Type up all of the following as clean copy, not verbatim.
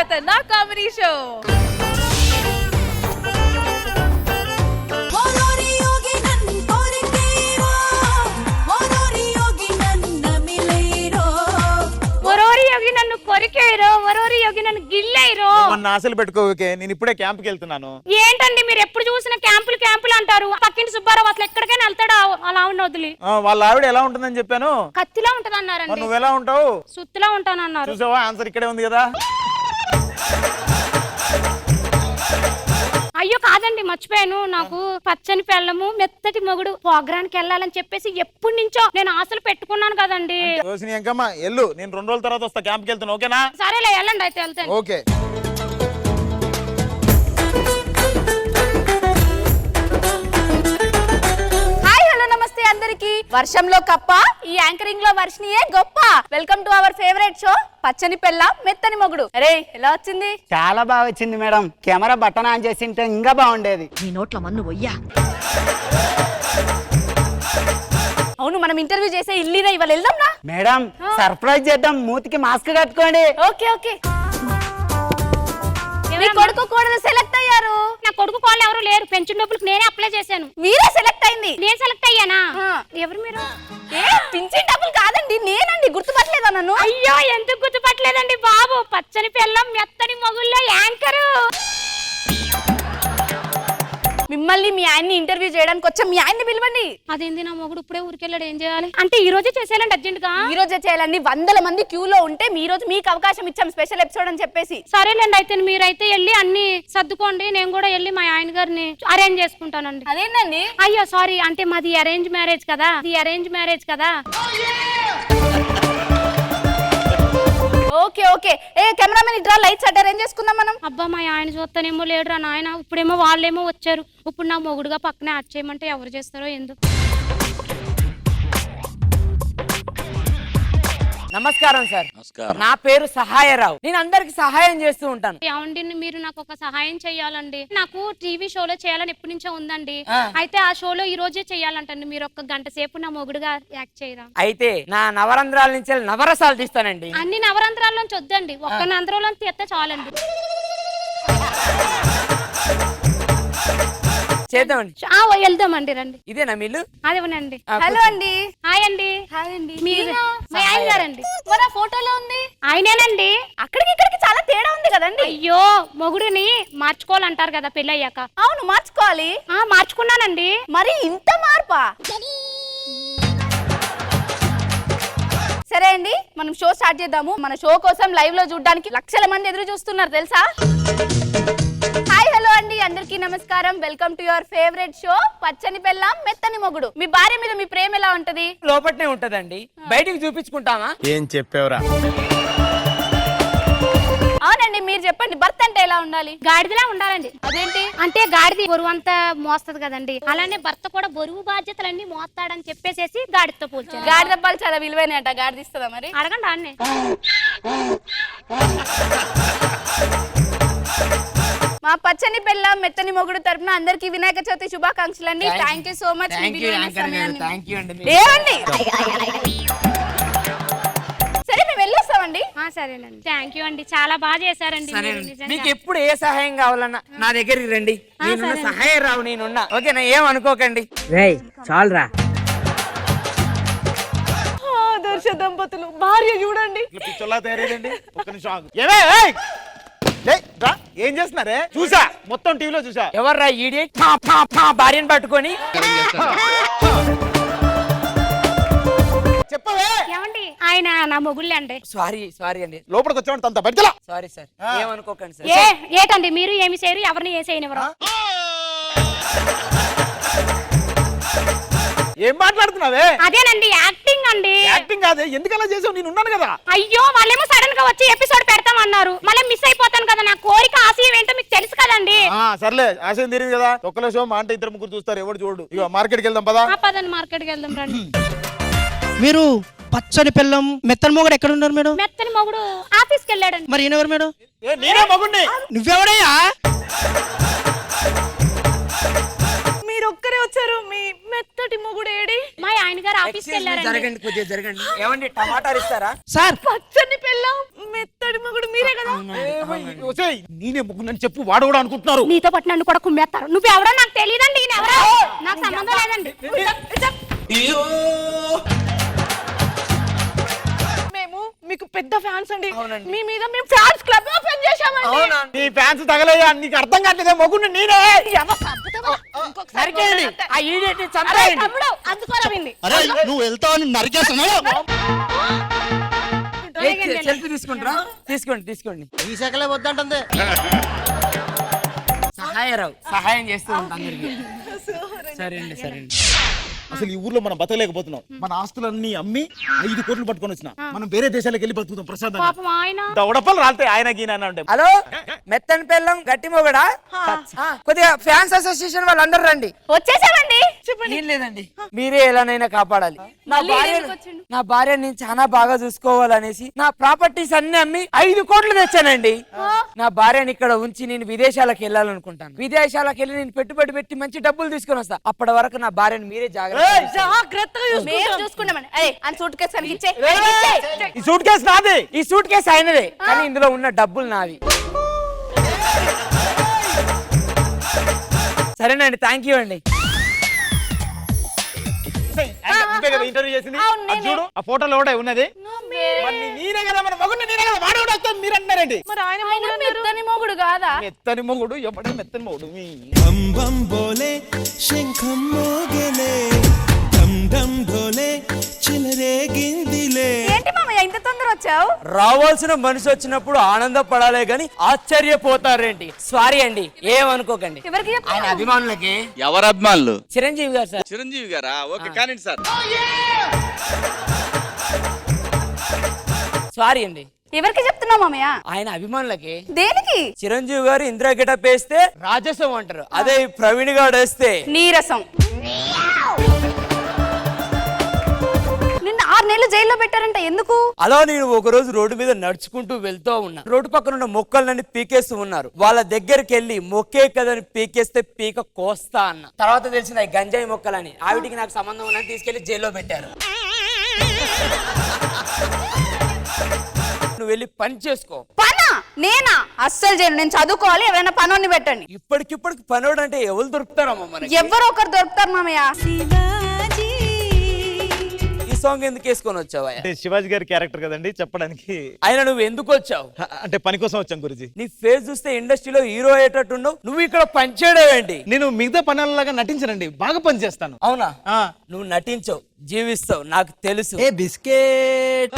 ఖతర్నాక్ comedy show. నన్ను కొరికేరో వరోరి యోగి నన్ను గిల్లేరో. ఆశలు పెట్టుకోకే, నేను ఇప్పుడే క్యాంప్కి వెళ్తున్నాను. ఏంటండి మీరు ఎప్పుడు చూసిన క్యాంపులు అంటారు? పక్కింటి సుబ్బారావు అసలు ఎక్కడికైనా వెళ్తాడా? అలా ఉన్న వదిలి వాళ్ళ ఆవిడ ఎలా ఉంటుందని చెప్పాను. కత్తిలా ఉంటది అన్నారండి. నువ్వు ఎలా ఉంటావు? సుత్తులా ఉంటానన్నారు. చూసావా, ఆన్సర్ ఇక్కడే ఉంది కదా. అయ్యో కాదండి, మర్చిపోయాను. నాకు పచ్చని పెళ్ళము మెత్తటి మొగుడు ప్రోగ్రానికి వెళ్ళాలని చెప్పేసి ఎప్పటి నుంచో నేను ఆశలు పెట్టుకున్నాను కదండి. ఎల్లు, నేను 2 రోజుల తర్వాత వస్తా, క్యాంప్కి వెళ్తాను. ఓకేనా? సరేలే, వెళ్ళండి అయితే. వెళ్తాను. ఓకే. అందరికి వర్షంలో కప్ప, ఈ యాంకరింగ్ లో వర్షినియే గొప్ప. Welcome to our favourite show పచ్చని పెళ్ళ మెత్తని మొగుడు. అరే ఎలా వచ్చింది? చాలా బాగా వచ్చింది మేడం. కెమెరా బటన్ ఆన్ చేసి ఉంటే ఇంకా బాగుండేది. నీ నోట్ల మన్ను పోయ్యా. అవును, మనం ఇంటర్వ్యూ చేసే ఇల్లీనా, ఇవాళ వెళ్దాంనా? మేడం సర్ప్రైజ్ చేద్దాం, మూతికి మాస్క్ కట్టుకోండి. Okay okay. మీ కొడుకు కోడలు సెలెక్ట్ అయ్యారు. నా కొడుకు కోళ్ళు ఎవరు లేరు, పెన్షన్ డబ్బులకు నేనే అప్లై చేశాను. మీరే సెలెక్ట్ అయింది? నేను సెలెక్ట్ అయ్యానా? ఎవరు మీరు? పింఛన్ డబ్బులు కాదండి, నేనండి. గుర్తుపట్టలేదా నన్ను? అయ్యో ఎందుకు గుర్తుపట్టలేదండి బాబు, పచ్చని పెళ్ళం మెత్తని మొగుల్లో యాంకరు. మిమ్మల్ని మీ ఆయన్ని ఇంటర్వ్యూ చేయడానికి వచ్చా, మీ ఆయన్ని పిలవండి. అదేంది, నా మొగుడు ఇప్పుడే ఊరికెళ్ళాడు, ఏం చేయాలి? అంటే ఈ రోజే చేసేయాలండి అర్జెంట్ గా? ఈ రోజే చేయాలండి. 100 మంది క్యూలో ఉంటే ఈ రోజు మీకు అవకాశం ఇచ్చాం, స్పెషల్ ఎపిసోడ్ అని చెప్పేసి. సరేలేండి, అయితే మీరైతే వెళ్ళి అన్ని సర్దుకోండి, నేను కూడా వెళ్ళి మా ఆయన గారిని అరేంజ్ చేసుకుంటానండి. అదేంటండి? అయ్యో సారీ, అంటే మాది అరేంజ్ మ్యారేజ్ కదా. Okay okay. కెమెరామెన్ ఇట్రా, లైట్స్ అట్ అరేంజ్ చేసుకుందాం మనం. అబ్బా, మా ఆయన చూస్తానేమో లేడురా నాయన. ఇప్పుడేమో వాళ్ళేమో వచ్చారు, ఇప్పుడు నా మొగుడుగా పక్కనే యాడ్ చేయమంటే ఎవరు చేస్తారో ఎందుకు. నమస్కారం సార్. నా పేరు సహాయరావు. నేను అందరికి సహాయం చేస్తూ ఉంటాను. ఏమండి, మీరు నాకు ఒక సహాయం చెయ్యాలండి. నాకు టీవీ షోలో చేయాలని ఎప్పటి నుంచో ఉందండి. అయితే ఆ షోలో ఈ రోజే చెయ్యాలంటండి. మీరు 1 గంట సేపు నా మొగుడుగా యాక్ట్ చేయరా? అయితే నా నవరంధ్రాల నుంచి నవరసాలు తీస్తానండి. అన్ని నవరంధ్రాల్లోంచి వద్దండి, ఒక్క నంధ్రంలోంచి తీస్తే చాలండి. చేద్దామండి. వెళ్దామండి, రండి. ఇదేనా మీలు? అదేనండి. హలో అండి. హాయ్ అండి. హాయ్ అండి. మీరు మా ఆయన గారండి. మన ఫోటోలో ఉంది ఆయనేనండి. అక్కడికి ఇక్కడికి చాలా తేడా ఉంది కదండి. అయ్యో, మొగుడిని మార్చుకోవాలంటారు కదా పెళ్ళి అయ్యాక. అవును, మార్చుకోవాలి. మార్చుకున్నానండి. మరి ఇంత మార్పా? సరే అండి, మనం షో స్టార్ట్ చేద్దాము. మన షో కోసం లైవ్ లో చూడడానికి లక్షల మంది ఎదురు చూస్తున్నారు తెలుసా. హాయ్ హలో అండి, అందరికీ నమస్కారం. Welcome to your favourite show పచ్చని పెళ్ళాం మెత్తని మొగుడు. మీ భార్య మీద మీ ప్రేమ ఎలా ఉంటది? లోపట్నే ఉంటదండి, బయటికి చూపించుకుంటామా? ఏం చెప్పావురా? అవునండి, మీరు చెప్పండి, భర్త అంటే ఎలా ఉండాలి? గాడిదలా ఉండాలండి. అదేంటి? అంటే గాడిది బరువు అంతా మోస్తది కదండి, అలానే భర్త కూడా బరువు బాధ్యతలన్నీ మోస్తాడని చెప్పేసేసి గాడితో పోల్చారు. గాడిద పాలు చాలా విలువైనట, గాడిద ఇస్తుందా మరి? అడగండి అన్నే. మా పచ్చని పెళ్ళాం మెత్తని మొగుడు తరపున అందరికి వినాయక చవితి శుభాకాంక్షలు అండి. Thank you so much. ఏమండి, సరే మేము వెళ్ళొస్తామండి. సరేనండి, థ్యాంక్ యూ అండి, చాలా బాగా చేశారండి. మీకు ఎప్పుడు ఏ సహాయం కావాలన్నా నా దగ్గరికి రండి, నేనున్న సహాయరావు నేనున్నా. ఓకేనా? ఏం అనుకోకండి. చాలురా. ఆదర్శ దంపతులు, భార్య చూడండి. పిచ్చోలా తయారైందండి. ఒక్క నిమిషం. ఏం చేస్తున్నారే? చూసా, మొత్తం టీవీలో చూసా. ఎవర్రా ఈడియట్? భార్యను పట్టుకొని చెప్పవే. ఏమండి, ఆయన నా మొగుళ్ళే అండి. సారీ అండి. లోపలికి వచ్చామంటే అంత బయటలా. సారీ సార్, ఏమనుకోకండి సార్. ఏటండి మీరు ఏమి చేయరు, ఎవరిని ఏ చేయనివ్వరు. ఏం మాట్లాడుతున్నావే? అదేనండి యాక్టింగ్ అండి. యాక్టింగ్ కాదే, ఎందుకు అలా చేసావు? నేను ఉన్నాను కదా. అయ్యో, వాళ్ళేమో సడన్ గా వచ్చి ఎపిసోడ్ పెడతామన్నారు, మళ్ళీ మిస్ అయిపోతాను కదా. నా కోరిక ఆశయం ఏంటో మీకు తెలుసు కదండి. సర్లే, ఆశయం తీరింది కదా. ఒక్కలో షో మా అంటే 2-3 చూస్తారు, ఎవరు చూడు. ఇక మార్కెట్కి వెళ్దాం పదా. పదండి, మార్కెట్కి వెళ్దాం రండి. మీరు పచ్చని పిల్లం మెత్తని మొగుడు ఎక్కడ ఉన్నారు మేడం? మెత్తని మొగుడు ఆఫీస్కి వెళ్ళాడండి. మరి ఈయనెవరు మేడం? నేనే మొగుడిని. నువ్వెవడయ్యా? మీరు ఒక్కరే వచ్చారు. మీ మెత్తటి మొగుడు ఏడి? మా ఆయన గారు ఆఫీస్కి వెళ్ళారండి. జరగండి, కొద్దిగా జరగండి. ఏమండి టమాటాలు ఇస్తారా? సార్ పచ్చని పిల్లం మెత్తటి మొగుడు మీరే కదా? ఒసేయ్, నేనే ముగ్గునని చెప్పు, వాడు కూడా అనుకుంటున్నారు. నీతో పాటు నన్ను కూడా కుమ్మేస్తారు. నువ్వెవరో నాకు తెలియదండి. నాకు సంబంధం లేదండి. మేము మీకు పెద్ద ఫ్యాన్స్ అండి. అవునండి. మీ మీద మేము ఫ్యాన్స్ క్లబ్ ఓపెన్ చేశామండి. అవునా? నీ ఫ్యాన్స్ తగలయ్యా, నీకు అర్థం కావట్లేదే, మొగ్గుని నేనే. నరికేయండి. ఆ ఈడియట్ని అరే చంపేయండి. తమ్ముడు, అందుకోరా విన్ని. అరే నువ్వు వెళ్తావని నరికేస్తున్నా. సెల్ఫీ తీసుకుంటారా? తీసుకోండి, తీసుకోండి. ఈ శాఖలే వద్దంటుంది. సహాయం చేస్తూ ఉంటాం అందరికి. సరే అండి, సరే అండి. అసలు ఈ ఊర్లో మనం బతకలేకపోతున్నాం. మన ఆస్తులన్నీ అమ్మి 5 కోట్లు పట్టుకొని వచ్చిన మనం వేరే దేశాలకు వెళ్ళి బతుకుతాం ప్రసాదం. పాపం ఆయన దవడపలు రాలితే ఆయన గీన అంటే. హలో, మెత్తని పెళ్ళం గట్టి మొగడా? కొద్దిగా ఫ్యాన్స్ అసోసియేషన్ వాళ్ళందరూ రండి. వచ్చేసామండి. ఏం లేదండి, మీరే ఎలానైనా కాపాడాలి. నా భార్య నేను చాలా బాగా చూసుకోవాలనేసి నా ప్రాపర్టీస్ అన్ని అమ్మి 5 కోట్లు తెచ్చానండి. నా భార్యని ఇక్కడ ఉంచి నేను విదేశాలకు వెళ్ళాలనుకుంటాను. విదేశాలకు వెళ్ళి నేను పెట్టుబడి పెట్టి మంచి డబ్బులు తీసుకొని వస్తా. అప్పటి వరకు నా భార్యని మీరే జాగ్రత్త. జాగ్రత్తగా మేము చూసుకున్నామండి. అయ్యి అని సూట్ కేసు కనిపించే. ఈ సూట్ కేసు నాది. ఈ సూట్ కేసు అయినదే, కానీ ఇందులో ఉన్న డబ్బులు నావి. సరేనండి, థ్యాంక్ యూ అండి. ఇంటర్వ్యూ చేసింది అవును, అది చూడు, ఆ ఫోటోలో కూడా ఉన్నది. మరి నేనే కదా, మన మొగుడు నేనే కదా, వాడు కూడా వస్తాడు. మీరు అంటారండి మరి ఆయన ఆయన మెత్తని మొగుడు కాదా? మెత్తని మొగుడు, ఎప్పుడే మెత్తని మొగుడు. बम बम बोले शंखम मोगले डम डम ढोले चिलरे गिंदिले. ఏంటి మామయ్య ఇంత తొందర వచ్చావు? రావాల్సిన మనిషి వచ్చినప్పుడు ఆనందపడాలే గాని ఆశ్చర్యపోతారేంటి? సారీ అండి, ఏమనుకోకండి. ఎవరికి ఆయన చెప్తావు? అభిమానులకి. ఎవరు అభిమానులు? చిరంజీవి గారు సార్. చిరంజీవి గారా? ఓకే, కానీ సార్. సారీ అండి, ఎవరికి చెప్తున్నావు మామయ్య? ఆయన అభిమానులకి. దేనికి? చిరంజీవి గారు ఇందిరా గెటప్ వేస్తే రాజసం అంటారు, అదే ఈ ప్రవీణ్ గారు వేస్తే నీరసం. నిన్న 6 నెలలు జైల్లో పెట్టారంట, ఎందుకు? అలా నేను ఒక రోజు రోడ్డు మీద నడుచుకుంటూ వెళ్తూ ఉన్నా. రోడ్డు పక్కన ఉన్న మొక్కలన్నీ పీకేస్తూ ఉన్నారు. వాళ్ళ దగ్గరికి వెళ్ళి మొక్కే కదని పీకేస్తే పీక కోస్తా అన్న. తర్వాత తెలిసింది అవి గంజాయి మొక్కలని. ఆవిటికి నాకు సంబంధం ఉన్నది తీసుకెళ్లి జైల్లో పెట్టారు. నువ్వు వెళ్ళి పని చేసుకో. పనా? నేనా? అస్సలు చేయను. నేను చదువుకోవాలి. ఎవరైనా పనోని పెట్టండి. ఇప్పటికిప్పటికి పనోడు అంటే ఎవరు దొరుకుతారమ్మా మనకి? ఎవరో ఒకరు దొరుకుతారు మామయ్య. ఈ సాంగ్ ఎందుకు వేసుకొని వచ్చావా? అంటే శివాజీ గారి క్యారెక్టర్ కదండి చెప్పడానికి. ఆయన నువ్వు ఎందుకు వచ్చావు? అంటే పని కోసం వచ్చాం గురుజీ. నీ ఫేస్ చూస్తే ఇండస్ట్రీలో హీరో అయ్యేటట్టుండవు. నువ్వు ఇక్కడ పని చేయడం ఏంటి? నేను మిగతా పనులలాగా నటించనండి, బాగా పని చేస్తాను. అవునా? నువ్వు నటించవు, జీవిస్తావు, నాకు తెలుసు. ఏ బిస్కెట్.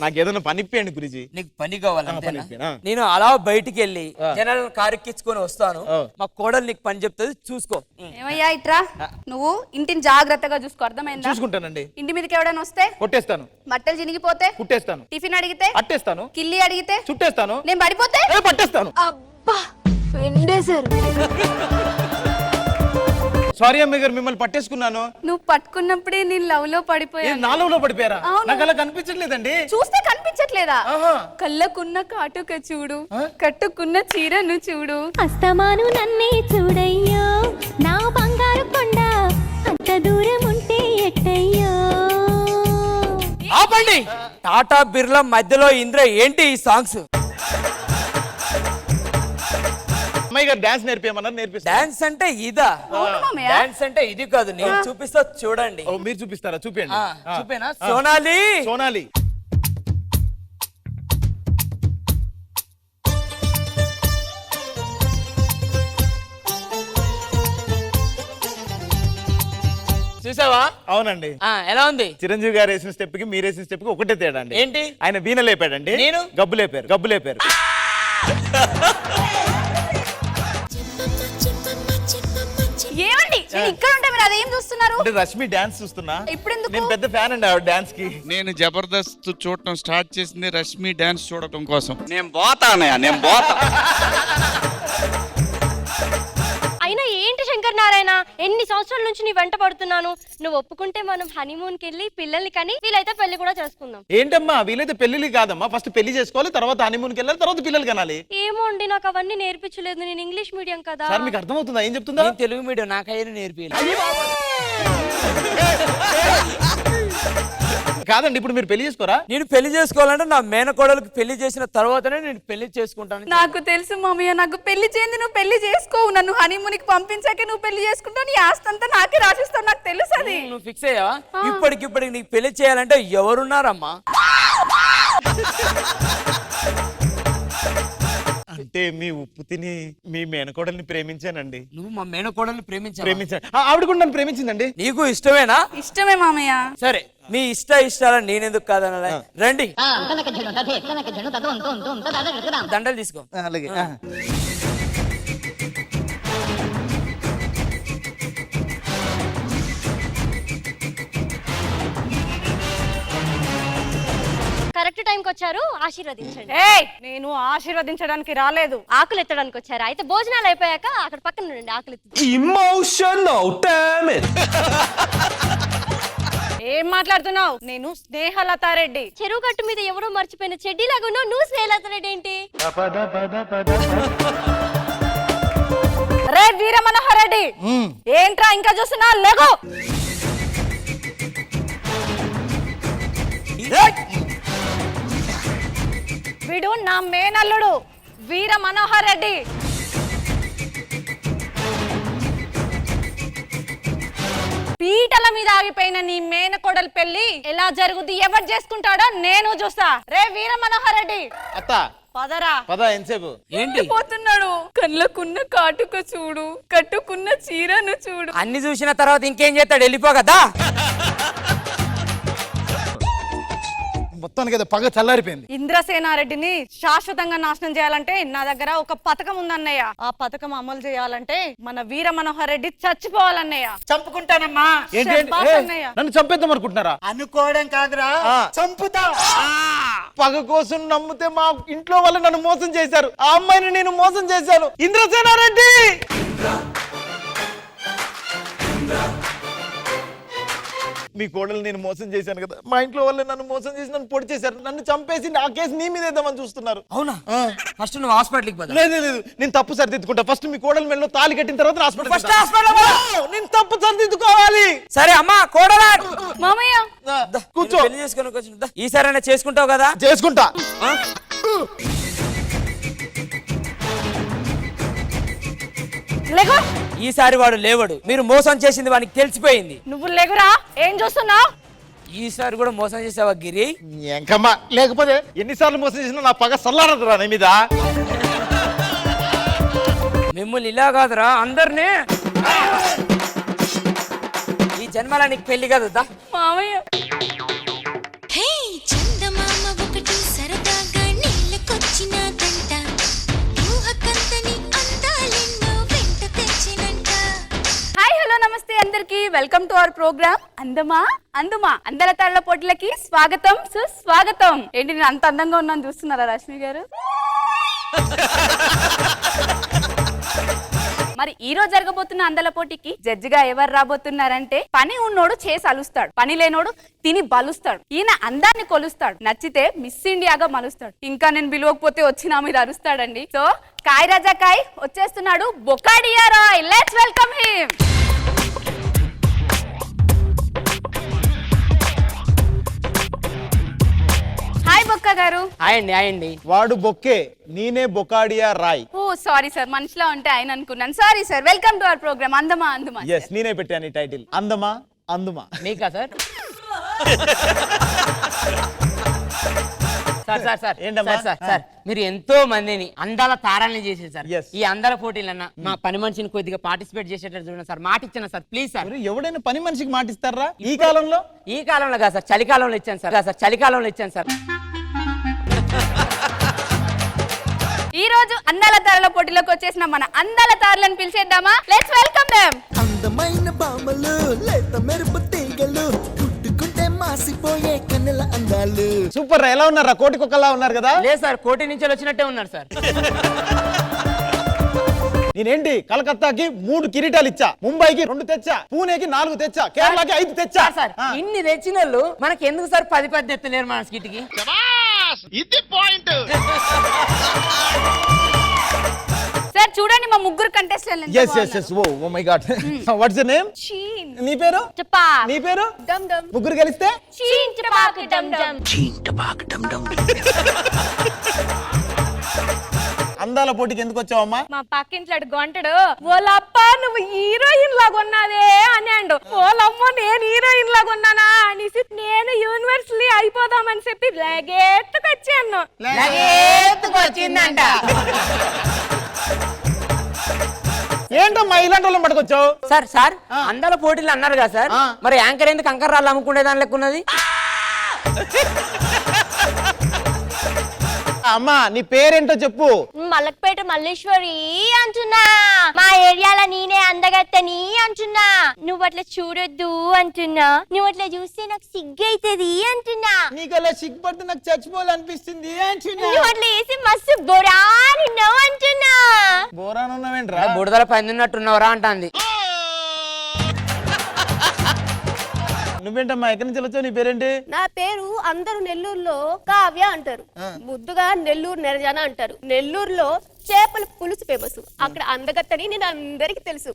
నాకు ఏదైనా పని ఇప్పియండి గురుజీ. నీకు పని కావాలంటే పని ఇప్పినా? నేను అలా బయటికి వెళ్ళి జనాలను కారెక్కించుకొని వస్తాను. మా కోడలు నీకు పని చెప్తుంది, చూసుకో. ఏమయ్యా ఇట్రా, నువ్వు ఇంటిని జాగ్రత్తగా చూసుకో, అర్థమైందా? చూసుకుంటానండి. ఇంటి మీదకి ఎవడైనా వస్తే కొట్టేస్తాను, బట్టలు చినిగిపోతే కుట్టేస్తాను, టిఫిన్ అడిగితే అట్టేస్తాను, కిల్లి అడిగితే చుట్టేస్తాను, నేను పడిపోతే పట్టేస్తాను. అబ్బా వెండేశారు. సారీ అమ్మ గారు, మిమ్మల్ని పట్టేసుకున్నాను. నువ్వు పట్టుకున్నప్పుడే నేను లవ్ లో పడిపోయాను. నాలుగులో పడిపోయారా? అవును. నాకు అలా కనిపించట్లేదండి. చూస్తే కనిపించట్లేదా? ఆహా. కళ్ళకున్న కాటుక చూడు, కట్టుకున్న చీరను చూడు. అస్తమాను నన్నే చూడయ్యో నా బంగారు కొండ, అంత దూరం ఉంటే ఎట్టయ్యో. ఆపండి. టాటా బిర్లా మధ్యలో ఇంద్ర ఏంటి ఈ సాంగ్స్? అమ్మాయి గారు డాన్స్ నేర్పియమన్నారు, నేర్పిస్తా. డాన్స్ అంటే ఇదా? అవును మామయ్య. డాన్స్ అంటే ఇది కాదు, నేను చూపిస్తా చూడండి. ఓ, మీరు చూపిస్తారా? చూపించండి. చూపేనా? సోనాలి, సోనాలి. చూసావా? అవునండి. ఎలా ఉంది? చిరంజీవి గారు వేసిన స్టెప్ కి మీరు వేసిన స్టెప్ కి ఒకటే తేడా అండి. ఏంటి? ఆయన వీణ లేపాడండి, నేను గబ్బు లేపారు. గబ్బు లేపారు. ఏమండి నేను ఇక్కడ ఉంటే మీరు అదేం చూస్తున్నారు? అంటే రష్మి డాన్స్ చూస్తున్నా. ఇప్పుడు ఎందుకు? నేను పెద్ద ఫ్యాన్ అండి ఆవిడ డాన్స్ కి. నేను జబర్దస్త్ చూడటం స్టార్ట్ చేసింది రష్మి డాన్స్ చూడటం కోసం. నేను పోతానయ్యా, నేను పోతా. అయినా ఏంటి శంకర్ శంకర్ నారాయణ, ఎన్ని సంవత్సరాల నుంచి నీ వెంట పడుతున్నాను. నువ్వు ఒప్పుకుంటే మనం హనీమూన్ కి వెళ్ళి పిల్లల్ని కని వీలైతే పెళ్లి కూడా చేసుకుందాం. ఏంటమ్మా వీలైతే పెళ్లి కాదమ్మా, ఫస్ట్ పెళ్లి చేసుకోవాలి, తర్వాత హనీమూన్కి వెళ్ళాలి, తర్వాత పిల్లలు కనాలి. ఏమో అండి, నాకు అవన్నీ నేర్పించలేదు. నేను ఇంగ్లీష్ మీడియం కదా. సార్ మీకు అర్థమవుతుందా ఏం చెప్తుందా? నేను తెలుగు మీడియం, నాకైనా నేర్పి. కాదండి, ఇప్పుడు మీరు పెళ్లి చేసుకోరా? నేను పెళ్లి చేసుకోవాలంటే నా మేనకోడలకు పెళ్లి చేసిన తర్వాతనే నేను పెళ్లి చేసుకుంటాను. నాకు తెలుసు మామయ్య, నాకు పెళ్లి చేయండి, నువ్వు పెళ్లి చేసుకోవు. నన్ను హనీమూన్కి పంపించాకే నువ్వు పెళ్లి చేసుకుంటావు. నీ ఆస్తి అంతా నాకే రాసిస్తావు, నాకు తెలుసు అది. నువ్వు ఫిక్స్ అయ్యావా? ఇప్పటికిప్పటికి నీకు పెళ్లి చేయాలంటే ఎవరున్నారమ్మా? అంటే మీ ఉప్పు తిని మీ మేనకోడల్ని ప్రేమించానండి. నువ్వు మా మేనకోడల్ని ప్రేమించాను. ఆవిడ కూడా నన్ను ప్రేమించిందండి. నీకు ఇష్టమేనా? ఇష్టమే మామయ్య. సరే, మీ ఇష్టాలను నేనెందుకు కాదన్నా. రండి, దండలు తీసుకో. అలాగే. కరెక్ట్ టైంకి వచ్చారు, ఆశీర్వదించండి. నేను ఆశీర్వదించడానికి రాలేదు, ఆకులు ఎత్తడానికి వచ్చారు. అయితే భోజనాలు అయిపోయాక అక్కడ పక్కన ఉండండి, ఆకులు ఎత్తు. Emotional damn it. ఏం మాట్లాడుతున్నావు? నేను స్నేహలతారెడ్డి. చెరువు గట్టు మీద ఎవరో మర్చిపోయిన చెడ్డీలాగా ఉన్నావు, నువ్వు స్నేహలతారెడ్డి ఏంటి? రే వీర మనోహర్ రెడ్డి, ఏంట్రా ఇంకా చూస్తున్నా? లేగో. వీడు నా మేనల్లుడు వీర మనోహర్ రెడ్డి. పీటల మీద ఆగిపోయిన నీ మేనకోడలు పెళ్లి ఎలా జరుగుద్ది, ఎవరు చేసుకుంటాడో నేను చూస్తా. రే వీర మనోహర్ రెడ్డి, అత్త పదరా. పద, ఎంతసేపు? ఏంటి పోతున్నాడు. కళ్ళకున్న కాటుక చూడు, కట్టుకున్న చీరను చూడు. అన్ని చూసిన తర్వాత ఇంకేం చేస్తాడు? వెళ్ళిపోగదా. మొత్తానికి పగ చల్లారిపోయింది. ఇంద్రసేనారెడ్డిని శాశ్వతంగా నాశనం చేయాలంటే నా దగ్గర ఒక పథకం ఉందన్నయ్య. ఆ పథకం అమలు చేయాలంటే మన వీర మనోహర్ రెడ్డి చచ్చిపోవాలన్నయ్య. చంపుకుంటానమ్మా. శభాష్ అన్నయ్య. నన్ను చంపేద్దాం అనుకుంటున్నారా? అనుకోవడం కాదురా, చంపుతా. పగ కోసం నమ్మితే మా ఇంట్లో వాళ్ళు నన్ను మోసం చేశారు. ఆ అమ్మాయిని నేను మోసం చేశాను. ఇంద్రసేనారెడ్డి, మీ కోడలు నేను మోసం చేశాను కదా, మా ఇంట్లో వాళ్ళు నన్ను మోసం చేసి నన్ను పొడి చేశారు. నన్ను చంపేసి నా కేసు నీ మీద వేద్దామని చూస్తున్నారు. అవునా? ఫస్ట్ నువ్వు హాస్పిటల్కి పోదా. లేదు లేదు, నేను తప్పు సరిదిద్దుకుంటా. ఫస్ట్ మీ కోడలు మెడలో తాళి కట్టిన తర్వాత హాస్పిటల్. ఫస్ట్ హాస్పిటల్ నేను తప్పు సరిదిద్దుకోవాలి. సరే అమ్మా, కోడలా మామయ్య కూర్చో. పెళ్లి చేసుకొని కూర్చో. ఈసారైనా చేసుకుంటావు కదా? చేసుకుంటా. లేగో. ఈసారి వాడు లేవడు. మీరు మోసం చేసింది వానికి తెలిసిపోయింది. నువ్వు లేగురా, ఏం చూస్తున్నావు? ఈసారి కూడా మోసం చేసావా గిరి? ఎంకమ్మా, లేకపోతే ఎన్నిసార్లు మోసం చేసినా నా పగ సల్లారదురా నీ మీద. మిమ్మల్ని ఇలా కాదురా, అందరినీ. ఈ జన్మల నీకు పెళ్లి కదా మామయ్య. హే చందమామ ఒకటి సరదాగా నీళ్ళకొచ్చినదంట, ఊహకంతని అందాలెన్నో వెంట తెచ్చినంట. హాయ్ హలో నమస్తే అందరికి, వెల్కమ్ టు అవర్ ప్రోగ్రామ్ అందమా అందుమా. అందల తాళ్ల పోటీలకి స్వాగతం సుస్వాగతం. ఏంటి నేను అంత అందంగా ఉన్నాను చూస్తున్నారా రష్మి గారు? మరి ఈ రోజు జరగబోతున్న అందల పోటీకి జడ్జిగా ఎవరు రాబోతున్నారంటే, పని ఉన్నోడు చేసి అలుస్తాడు, పని లేనోడు తిని బలుస్తాడు. ఈయన అందాన్ని కొలుస్తాడు, నచ్చితే మిస్ ఇండియాగా మలుస్తాడు. ఇంకా నేను పిలవకపోతే వచ్చి నా మీద అరుస్తాడండి. సో కాయ్ రాజా కాయ్ వచ్చేస్తున్నాడు, Bokadia Roy. Let's welcome him. Hi బొక్క గారు. అయండి. వాడు బొక్కే, నేనే Bokadia Roy. Oh sorry sir, మనిషిలో ఉంటే ఆయన అనుకున్నాను. Sorry sir. Welcome to our programme అందమా అందుమా. ఎస్, నేనే పెట్టాను ఈ టైటిల్, అందమా అందుమా. నీకా సార్? సార్ ఏంటమ్మా? సార్ మీరు ఎంతో మందిని అందాల తారాలని చేసేది సార్. Yes. ఈ అందాల పోటీలన్నా మా పని మనిషిని కొద్దిగా పార్టిసిపేట్ చేసేటట్టు చూడండి సార్. మాట ఇచ్చాను సార్, ప్లీజ్ సార్. ఎవడైనా పని మనిషికి మాటిస్తారా ఈ కాలంలో? ఈ కాలంలో కాదు సార్, చలికాలంలో ఇచ్చాను సార్. ఈ రోజు అందాల తారల పోటీలోకి వచ్చేసిన మన అందాల తారలను పిలిచేద్దామా? Let's welcome them. అందమైన బామలు, లేత మెరుపు తీగలు, పుట్టుకుంటే మాసిపోయే కన్నెల అందాలు. సూపర్. ఎలా ఉన్నారా? కోటికొకలా ఉన్నారు కదా? లేదు సార్, కోటి నుంచి వచ్చినట్టే ఉన్నారు సార్. నేనేంటి కలకత్తాకి 3 కిరీటాలు ఇచ్చా, ముంబైకి 2 తెచ్చా, పూణేకి 4 తెచ్చా, కేరళకి 5 తెచ్చా. సార్ ఇన్ని తెచ్చిన వాళ్ళు మనకి ఎందుకు సార్ 10 తెత్తలేరు మన స్కిట్కి? ఇది పాయింట్. సార్ చూడండి మా ముగ్గురు కంటెస్టెంట్లు ఎంత yes oh my god what's your name? చీన్ నీ పేరు? చపాక్ నీ పేరు? డమ్ డమ్. ముగ్గురు కలిస్తే చీన్ చపాక్ డమ్ డమ్. అందాల పోటీకి ఎందుకు వచ్చావమ్మా? మా పక్కింట్లాడు గొంటడు ఓలప్ప నువ్వు హీరోయిన్ లాగా ఉన్నావే అన్నాడు. ఓలమ్మ నేను హీరోయిన్ లాగా ఉన్నానా అనేసి నేను యూనివర్సిటీ అయిపోదామని చెప్పి లగేట్టుకొచ్చాను. వచ్చిందంట. ఏంటమ్మా ఇలాంటి వాళ్ళని పట్టుకొచ్చావు? సార్ అందాల పోటీలు అన్నారు కదా సార్, మరి యాంకర్ ఎందుకు కంకర్ రాళ్ళు అమ్ముకునే దాని లెక్క ఉన్నది? అమ్మా నీ పేరేంటో చెప్పు. మలక్పేట మల్లేశ్వరి అంటున్నా. మా ఏరియాలో నేనే అందగత్తని అంటున్నా. నువ్వు అట్లా చూడొద్దు అంటున్నా. నువ్వు అట్లా చూస్తే నాకు సిగ్గైతది అంటున్నా. నీకు అలా సిగ్గుపడితే నాకు చచ్చిపోవాలనిపిస్తుంది. నువ్వు అట్లా వేసి మస్తు బొరానున్నావు అంటున్నా. బోరానున్నావేంట్రా? బుడదల పందిన్నట్టున్నవరా అంటాంది. నువ్వేంటమ్మా ఎక్కడి నుంచి వచ్చావు? నీ పేరేంటి? నా పేరు అందరూ నెల్లూరులో కావ్య అంటారు, ముద్దుగా నెల్లూరు నెరజాన అంటారు. నెల్లూరులో చేపల పులుసు ఫేమస్, అక్కడ అందగత్తని నేను అందరికి తెలుసు.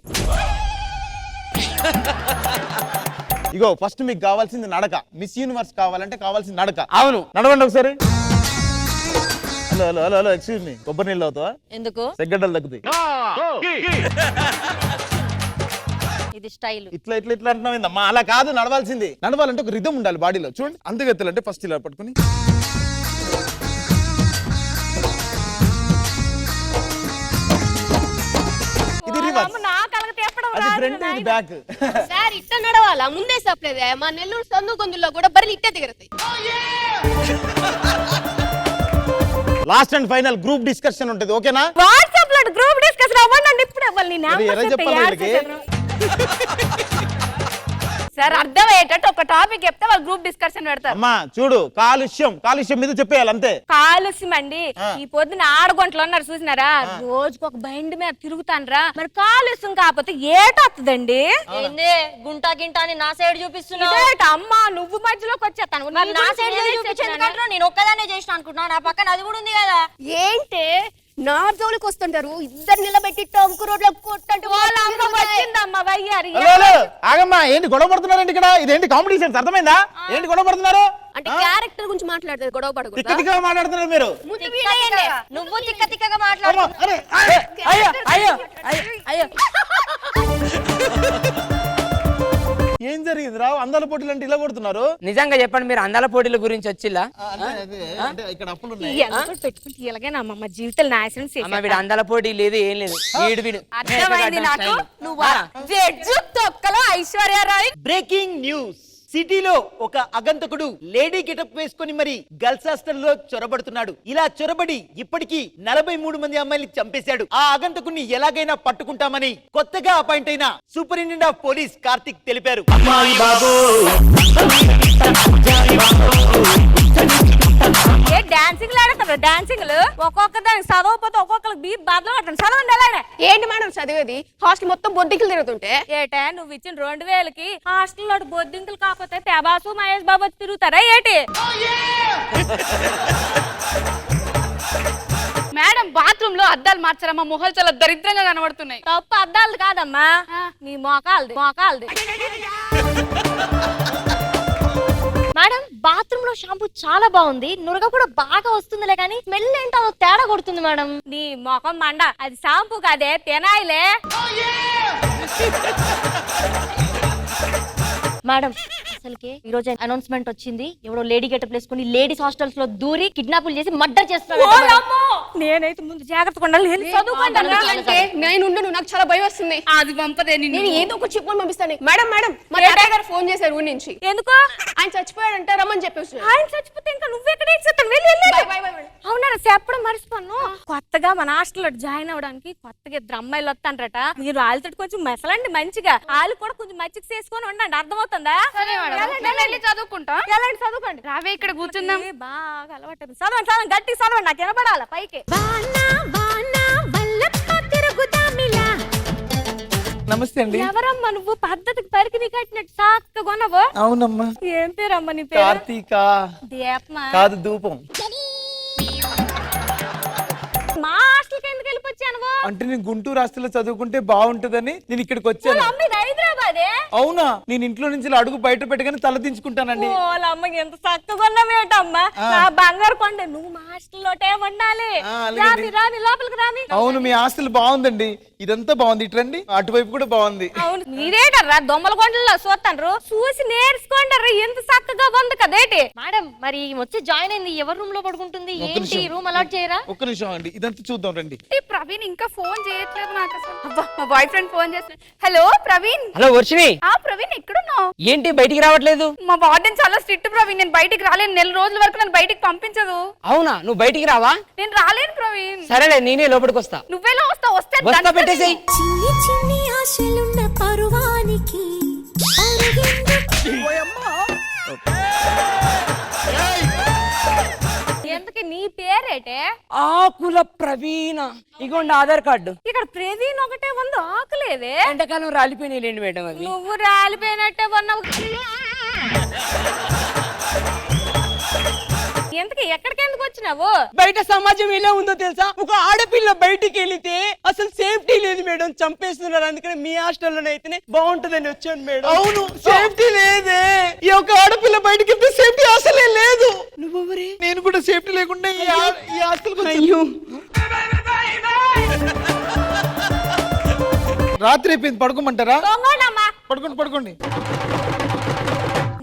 ఇగో ఫస్ట్ మీకు కావాల్సింది నడక. మిస్ యూనివర్స్ కావాలంటే కావాల్సింది నడక. అవును, నడవండి ఒకసారి. Hello hello hello hello excuse me, కొబ్బరి నీళ్ళు అవుతావా? ఎందుకు? సెగ్గడ్డలు తగ్గుతాయి. ఇది స్టైల్. ఇట్లా ఇట్లా ఇట్లా అంటున్నావు. అలా కాదు నడవాల్సింది. నడవాలంటే ఒక రిథం ఉండాలి బాడీలో. చూడండి అందుగెత్తాలంటే ఫస్ట్ ఇలా పట్టుకుని ఇది రివర్స్, అది ఫ్రంట్, ఇది బ్యాక్. సార్ ఇట్ట నడవాలా? ముందే చెప్పలేదే, మా నెల్లూరు సందు గొంతుల్లో కూడా బర్రెలు ఇట్టే దిగరుతాయి. Last and final group discussion ఉంటుంది, ఓకేనా? వాట్సాప్ లో గ్రూప్ డిస్కషన్ అవ్వండి ఇప్పుడు అవ్వాలి. మరి ఎలా చెప్పాలి వీళ్ళకి? సార్ అర్థమయ్యేటట్టు ఒక టాపిక్ చెప్తే వాళ్ళు గ్రూప్ డిస్కషన్ పెడతారు. అమ్మా చూడు, కాలుష్యం మీద చెప్పేయాలి అంతే. కాలుష్యం అండి. ఈ పొద్దున ఆడగొంటలు ఉన్నారు చూసినారా, రోజుకు ఒక బండి మీద తిరుగుతానరా. మరి కాలుష్యం కాకపోతే ఏటొస్తుందండి? ఏంది గుంటా గింటా అని నా సైడ్ చూపిస్తున్నావు? అమ్మా నువ్వు మధ్యలోకి వచ్చేస్తాను. నా సైడ్ చూపించేందుకంటే నేను ఒక్కదానే చేసిన అనుకుంటున్నా. నా పక్కన అది కూడా ఉంది కదా. ఏంటే నా జోలికి వస్తుంటారు, ఇద్దరు నిలబెట్టి టంకు రోడ్లో కొట్టంటే వచ్చిందమ్మా వయ్యారి. హలో హలో ఆగమ్మా, ఏంటి గొడవ పడుతున్నారండి ఇక్కడ? ఇదేంటి కాంపిటీషన్? అర్థమైందా? ఏంటి గొడవ పడుతున్నారు? అంటే క్యారెక్టర్ గురించి మాట్లాడతారు, గొడవ పడకూడదు. తిక్కగా మాట్లాడుతున్నారు మీరు. నువ్వు తిక్క తిక్కగా మాట్లాడు. అరే అయ్యో ఏం జరిగింది రావు? అందాల పోటీలు అంటే ఇలా కొడుతున్నారు? నిజంగా చెప్పండి, మీరు అందాల పోటీల గురించి వచ్చిల్లా? అంటే ఇక్కడ అప్పులు ఉన్నాయి. పెట్టుకుంటే ఇలాగేనమ్మా మా జీవితాలు నాశనం చేసి. అమ్మ వీడు అందాల పోటీ లేదు, ఏం లేదు. వీడు అర్థమైంది నాకు. నువ్వు వెజ్జు తొక్కలో ఐశ్వర్యరాయ్. Breaking news. సిటీలో ఒక అగంతకుడు లేడీ గెటప్ వేసుకొని మరి గర్ల్స్ హాస్టల్లో చొరబడుతున్నాడు. ఇలా చొరబడి ఇప్పటికీ 43 మంది అమ్మాయిల్ని చంపేశాడు. ఆ అగంతకుడిని ఎలాగైనా పట్టుకుంటామని కొత్తగా అపాయింట్ అయిన సూపరింటెండెంట్ ఆఫ్ పోలీస్ కార్తిక్ తెలిపారు. డాన్సింగ్ ఆడతారు, డాన్సింగ్ ఒక్కొక్క దానికి చదవకపోతే ఒక్కొక్కరికి బీ బాధలు పడతాను. చదవండి ఎలా? ఏంటి మేడం చదివేది? హాస్టల్ మొత్తం బొద్దింకులు తిరుగుతుంటే ఏటే నువ్వు ఇచ్చిన 2000కి హాస్టల్లో బొద్దింకులు కాకపోతే తెబాసు మహేష్ బాబు వచ్చి తిరుగుతారా ఏటి? మేడం బాత్రూమ్ లో అద్దాలు మార్చారా? మా మొహాలు చాలా దరిద్రంగా కనబడుతున్నాయి. తప్పు అద్దాలు కాదమ్మా, నీ మోకాలది. మేడం బాత్రూమ్ లో షాంపూ చాలా బాగుంది, నురగ కూడా బాగా వస్తుందిలే, కానీ స్మెల్ ఏంటో తేడా కొడుతుంది మేడం. నీ మొఖం మండ, అది షాంపూ కాదే తెనాయిలే. మేడం అసలుకి ఈ రోజు అనౌన్స్మెంట్ వచ్చింది, ఎవడో లేడీ గెటప్ వేసుకుని లేడీస్ హాస్టల్స్ లో దూరి కిడ్నాపులు చేసి మర్డర్ చేస్తున్నాడు. నేనైతే ముందు జాగ్రత్తగా ఉండాలి. నేను ఉండను, నాకు చాలా భయం వస్తుంది. అది పంపదే నిన్ను. నేను ఏదో ఒక చెప్పుకొని పంపిస్తాను. మేడం మా తాతయ్య గారు ఫోన్ చేశారు ఊరి నుంచి. ఎందుకు? ఆయన చచ్చిపోయాడంట, రమ్మని చెప్పేసి. ఆయన చచ్చిపోతే ఇంకా నువ్వెక్కడ అవునా? చెప్పడం మర్చిపోను. కొత్తగా మన హాస్టల్లో జాయిన్ అవడానికి కొత్తగా 2 అమ్మాయిలు వస్తాండ్రట. మీరు వాళ్ళతో కొంచెం మెసలండి మంచిగా, వాళ్ళు కూడా కొంచెం మచ్చిక చేసుకొని ఉండండి. అర్థమవుతుందా? చదువుకుంటా. చదువుకోండి. రావే ఇక్కడ కూర్చుందాం. బాగా అలవాటు. చదవండి గట్టి చదవండి, నాకు వినపడాల పైకి. తిరుగుదామిలా. నమస్తే అండి. ఎవరమ్మా నువ్వు పద్ధతికి పరికిని కట్టినట్టు చక్కగా కొనవు? అవునమ్మా. ఏం పేరమ్మా నీ పేరు? కార్తీక. దీపమా? కాదు, ధూపం. మా హాస్టల్కి ఎందుకు వెళ్ళిపోచ్చాను? అంటే నేను గుంటూరు హాస్టల్లో చదువుకుంటే బాగుంటదని నేను ఇక్కడికి వచ్చాను. అమ్మది హైదరాబాదే? అవునా? నేను ఇంట్లో నుంచి ఇలా అడుగు బయట పెట్టగానే తల దించుకుంటానండి. వాళ్ళ అమ్మకి ఎంత చక్కగా ఉన్నామేటమ్మా. నా బంగారు కొండ నువ్వు మా హాస్టల్లోటే ఉండాలి. రామి రామి లోపలికి రామి. అవును, మీ హాస్టల్ బాగుందండి. ఇదంతా బాగుంది. ఇట్రండి, అటువైపు కూడా బాగుంది. అవును, మీరేటర్రా దొమ్మల కొండల్లో చూస్తాండ్రు, చూసి నేర్చుకోండి. ఎంత చక్కగా ఉంది కదేటి. మేడం మరి వచ్చి జాయిన్ అయింది ఎవరి రూమ్ లో పడుకుంటుంది? ఏంటి రూమ్ అలాట్ చేయరా? ఒక్క నిమిషం అండి, ఇదంతా చూద్దాం రండి. ప్రవీణ్ ఇంకా ఫోన్ చేయట్లేదు నాకు అసలు. అబ్బా, మా బాయ్ ఫ్రెండ్ ఫోన్ చేస్తున్నాడు. హలో ప్రవీణ్. హలో వర్షిని. ప్రవీణ్ ఎక్కడున్నావు? ఏంటి బయటికి రావట్లేదు? మా వార్డెన్ చాలా స్ట్రిక్ట్ ప్రవీణ్, నేను బయటికి రాలేను. నెల రోజుల వరకు నన్ను బయటికి పంపించదు. అవునా? నువ్వు బయటికి రావా? నేను రాలేను ప్రవీణ్. సరేలే, నేనే లోపలికి వస్తా. నువ్వెలా వస్తావు? వస్తే వస్తా, పెట్టేసేయ్. చిన్ని చిన్ని ఆశలున్న పరువానికి ఎందుకు నీ పేరేటే? ఆకుల ప్రవీణ. ఇగోండి ఆధార్ కార్డు. ఇక్కడ ప్రవీణ్ ఒకటే ఉంది, ఆకులేదే. ఎండాకాలం రాలిపోయినాయిలేండి మేడం అవి. నువ్వు రాలిపోయినట్టే ఉన్నావు. ఎందుకు ఎక్కడికి ఎందుకు వచ్చినావు? బయట సమాజం ఎలా ఉందో తెలుసా? ఒక ఆడపిల్ల బయటికి వెళితే అసలు సేఫ్టీ లేదు మేడం, చంపేస్తున్నారు. అందుకని మీ హాస్టల్లోనైతేనే బాగుంటదని వచ్చాను మేడం. అవును, సేఫ్టీ లేదే. ఈ ఒక ఆడపిల్ల బయటికి వెళ్తే సేఫ్టీ అసలే లేదు. నువ్వెవరే? నేను కూడా సేఫ్టీ లేకుండా ఈ హాస్టల్కి వచ్చాను. రాత్రి అయిపోయింది, పడుకోమంటారా? దొంగోడమ్మా. పడుకోండి పడుకోండి.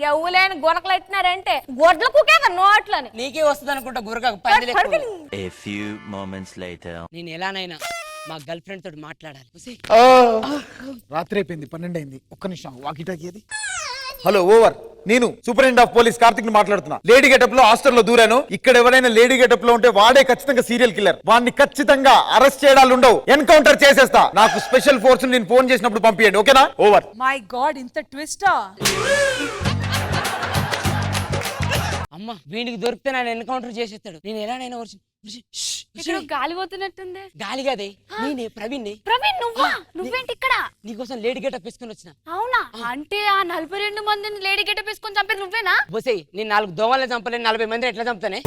ఎవలేని గుణకలు ఎత్తున్నారంటే గొడ్ల కుకేదా నోట్లని. నీకే వస్తుంది అనుకుంటా గురక. నేను ఎలానైనా మా గర్ల్ ఫ్రెండ్ తోటి మాట్లాడాలి. రాత్రి అయిపోయింది, 12 అయింది. ఒక్క నిమిషం వాకిటాకి అది. Hello, over. నేను సూపరింటెండెంట్ ఆఫ్ పోలీస్ కార్తిక్ ని మాట్లాడుతున్నా. లేడీ గెటప్ లో హాస్టల్లో దూరాను. ఇక్కడ ఎవరైనా లేడీ గెటప్ లో ఉంటే వాడే ఖచ్చితంగా సీరియల్ కిల్లర్. వాడిని ఖచ్చితంగా అరెస్ట్ చేయడాలు ఉండవు, ఎన్కౌంటర్ చేసేస్తా. నాకు స్పెషల్ ఫోర్స్ నేను ఫోన్ చేసినప్పుడు పంపియండి, ఓకేనా? ఓవర్. మై గాడ్, ఇంత ట్విస్టా? అమ్మ, వీడికి దొరికితే నన్ను ఎన్కౌంటర్ చేసేస్తాడు. నేను ఎలానైనా ఇక్కడ గాలి పోతున్నట్టుంది. గాలి కాదే, నేనే ప్రవీణ్. ప్రవీణ్ నువ్వా? నువ్వేంటి ఇక్కడ? నీకోసం లేడీ గెటప్ వేసుకుని వచ్చిన. అవునా? అంటే ఆ 42 మందిని లేడీ గెటప్ వేసుకొని చంపేది నువ్వేనా? బొసే, నేను 4 దోమల్ని చంపలేను, 40 మంది ఎట్లా చంపుతానే?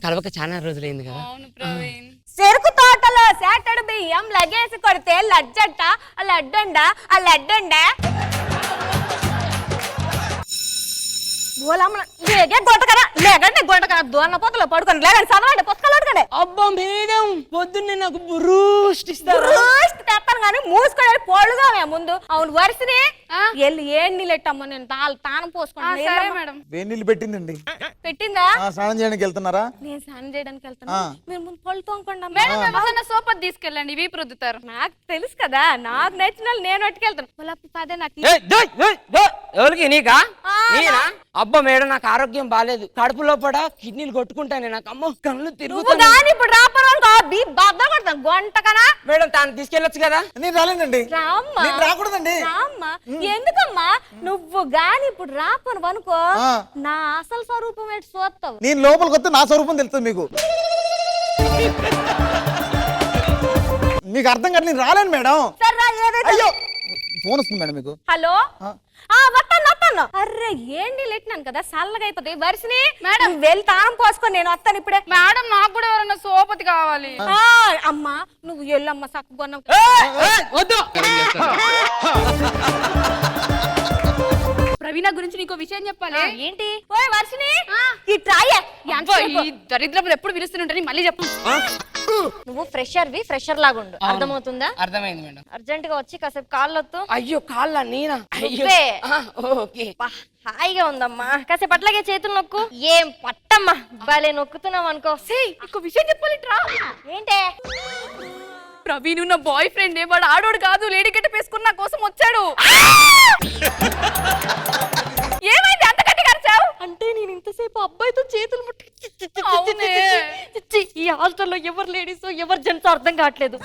కలవక చాలా రోజులైంది కదా. అవును ప్రవీణ్. చెరుకు తోటలో సేటడు బియ్యం లగేసి కొడితే లడ్జంట, ఆ లడ్డండ, ఆ లడ్డండ. అబ్బా మేడం, పొద్దున్నే నాకు బూస్ట్ ఇస్తారు. తెస్తాను కానీ మూసుకొని పొడుగా ముందు. అవును వరుసనే వెళ్ళి ఏ నీళ్ళెట్టమ్మా, నేను తానం పోసుకున్నాను. సరే మేడం. వేడి నీళ్ళు పెట్టిందండి. పెట్టిందా? స్నానం చేయడానికి వెళ్తున్నారా? నేను స్నానం చేయడానికి వెళ్తాను, మీరు ముందు పళ్ళు తోముకోండి. మేడం సోపత్ తీసుకెళ్ళండి, ఇవి రుద్దుతారు. నాకు తెలుసు కదా, నాకు నచ్చిన వాళ్ళు నేను పట్టుకెళ్తాను. పదే నాకు ఎవరికి? నీకా? నేనా? అబ్బా మేడం, నాకు ఆరోగ్యం బాగాలేదు. కడుపు లోపల కిడ్నీలు కొట్టుకుంటానే. నాకు అమ్మ కళ్ళు తిరుగుతాయి. ఇప్పుడు రాపడం బద్దలు కొడతాను గొంట కదా. మేడం, తాను తీసుకెళ్ళొచ్చు కదా. నేను రాలేనండి. రామ్మా. నేను రాకూడదండి. రామ్మా. ఎందుకమ్మా నువ్వు గాని ఇప్పుడు రాపను అనుకో, నా అసలు స్వరూపం ఏంటి చూస్తావు. నేను లోపలికి వస్తే నా స్వరూపం తెలుస్తుంది మీకు. మీకు అర్థం కాదు, నేను రాలేను మేడం. అయ్యో, ఫోన్ వస్తుంది మేడం మీకు. హలో, వస్తాను వస్తాను. అర్రే ఏంటి లెట్టినాను కదా, చల్లగా అయిపోతాయి. వరుసని మేడం వెళ్ళి తానం పోసుకొని నేను వస్తాను ఇప్పుడే. మేడం నాకు కూడా ఎవరన్నా సోపతి కావాలి. అమ్మా నువ్వు వెళ్ళమ్మా చక్కగా. వద్దు. ప్రవీణ గురించి నీకు విషయం చెప్పాలి. ఏంటి? ఓయ్ వర్షిని, ఈ ట్రాయ్ ఈ దరిద్రపులు ఎప్పుడు పిలుస్తుంటారు, మళ్ళీ చెప్పు. నువ్వు ఫ్రెషర్ లాగుండు, అర్థమవుతుందా? అర్థమైంది మేడం. అర్జెంట్ గా వచ్చి కాసేపు కాళ్ళొత్తు. అయ్యో, కాళ్ళ నేనా? ఓకే, హాయిగా ఉందమ్మా. కాసేపు అట్లాగే చేతులు నొక్కు. ఏం పట్టమ్మా, భలే నొక్కుతున్నావు అనుకో. ఇంకో విషయం చెప్పాలి. ఏంటే? ప్రవీణ్ నా బాయ్ ఫ్రెండ్, వాడు ఆడోడు కాదు, లేడీ గెటప్ వేసుకుని నా కోసం వచ్చాడు. ఏమైంది అంత గట్టిగా అరిచావు? అంటే నేను ఇంతసేపు అబ్బాయితో చేతులు ముట్టి అవునే. ఈ హాస్టల్లో ఎవరు లేడీస్ ఎవరు జెంట్స్ అర్థం కావట్లేదు.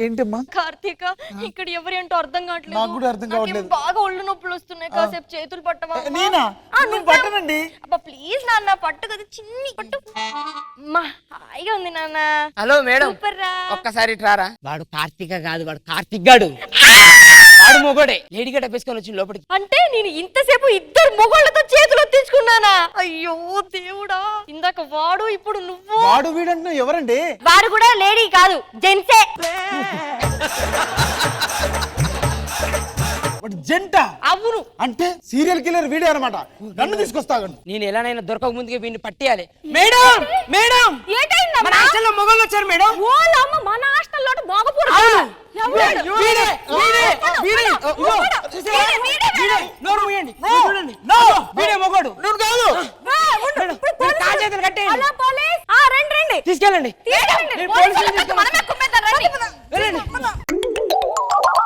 ఏంటమ్మా? కార్తీక ఇక్కడ ఎవరేంటో అర్థం కావట్లేదు. నాకు కూడా అర్థం కావట్లేదు. నాకేం బాగా ఒళ్ళు నొప్పులు వస్తున్నాయి. కాసేపు చేతులు పట్టవా? నేనా? నువ్వు పట్టనండి. అబ్బా ప్లీజ్ నాన్న పట్టు కదా, చిన్ని పట్టు. అమ్మా హాయిగా ఉంది నాన్న. హలో మేడం, సూపర్ రా. ఒక్కసారి రారా. వాడు కార్తీక కాదు, వాడు కార్తీక్ గాడు. వాడు మొగోడే లేడీ గెటప్ వేసుకొని వచ్చి లోపలికి. అంటే నేను ఇంతసేపు ఇద్దరు మొగోళ్ళతో చేతులు ఎత్తించుకున్నానా? అయ్యో దేవుడా, ఇందాక వాడు ఇప్పుడు నువ్వు. వాడు వీడంటున్నా ఎవరండి? వాడు కూడా లేడీ కాదు, జెంట్సే. వాడు జంట? అవును. అంటే సీరియల్ కిల్లర్ వీడే అనమాట. నన్ను తీసుకొస్తాగండి. నేను ఎలానైనా దొరకక ముందుగా వీడిని పట్టేయాలి. Madam madam, ఏంటైందమ్మా? మన హాస్టల్లో మొగోళ్ళు వచ్చారు మేడం. ఓలమ్మ, మన హాస్టల్లో మగపురు. వీడే, వీడే, వీడే. ఇగో, చూసారా? వీడే. నోరు మూయండి. చూడండి. వీడే మొగోడు. నేను కాదు. మేడం, మీరు కాలు చేతులు కట్టేయండి. Hello police. రండి రండి. తీసుకెళ్ళండి. తీసుకెళ్ళండి. నేను పోలీసులు పోలీసులు మనమే కుమ్మేద్దాం, రండి.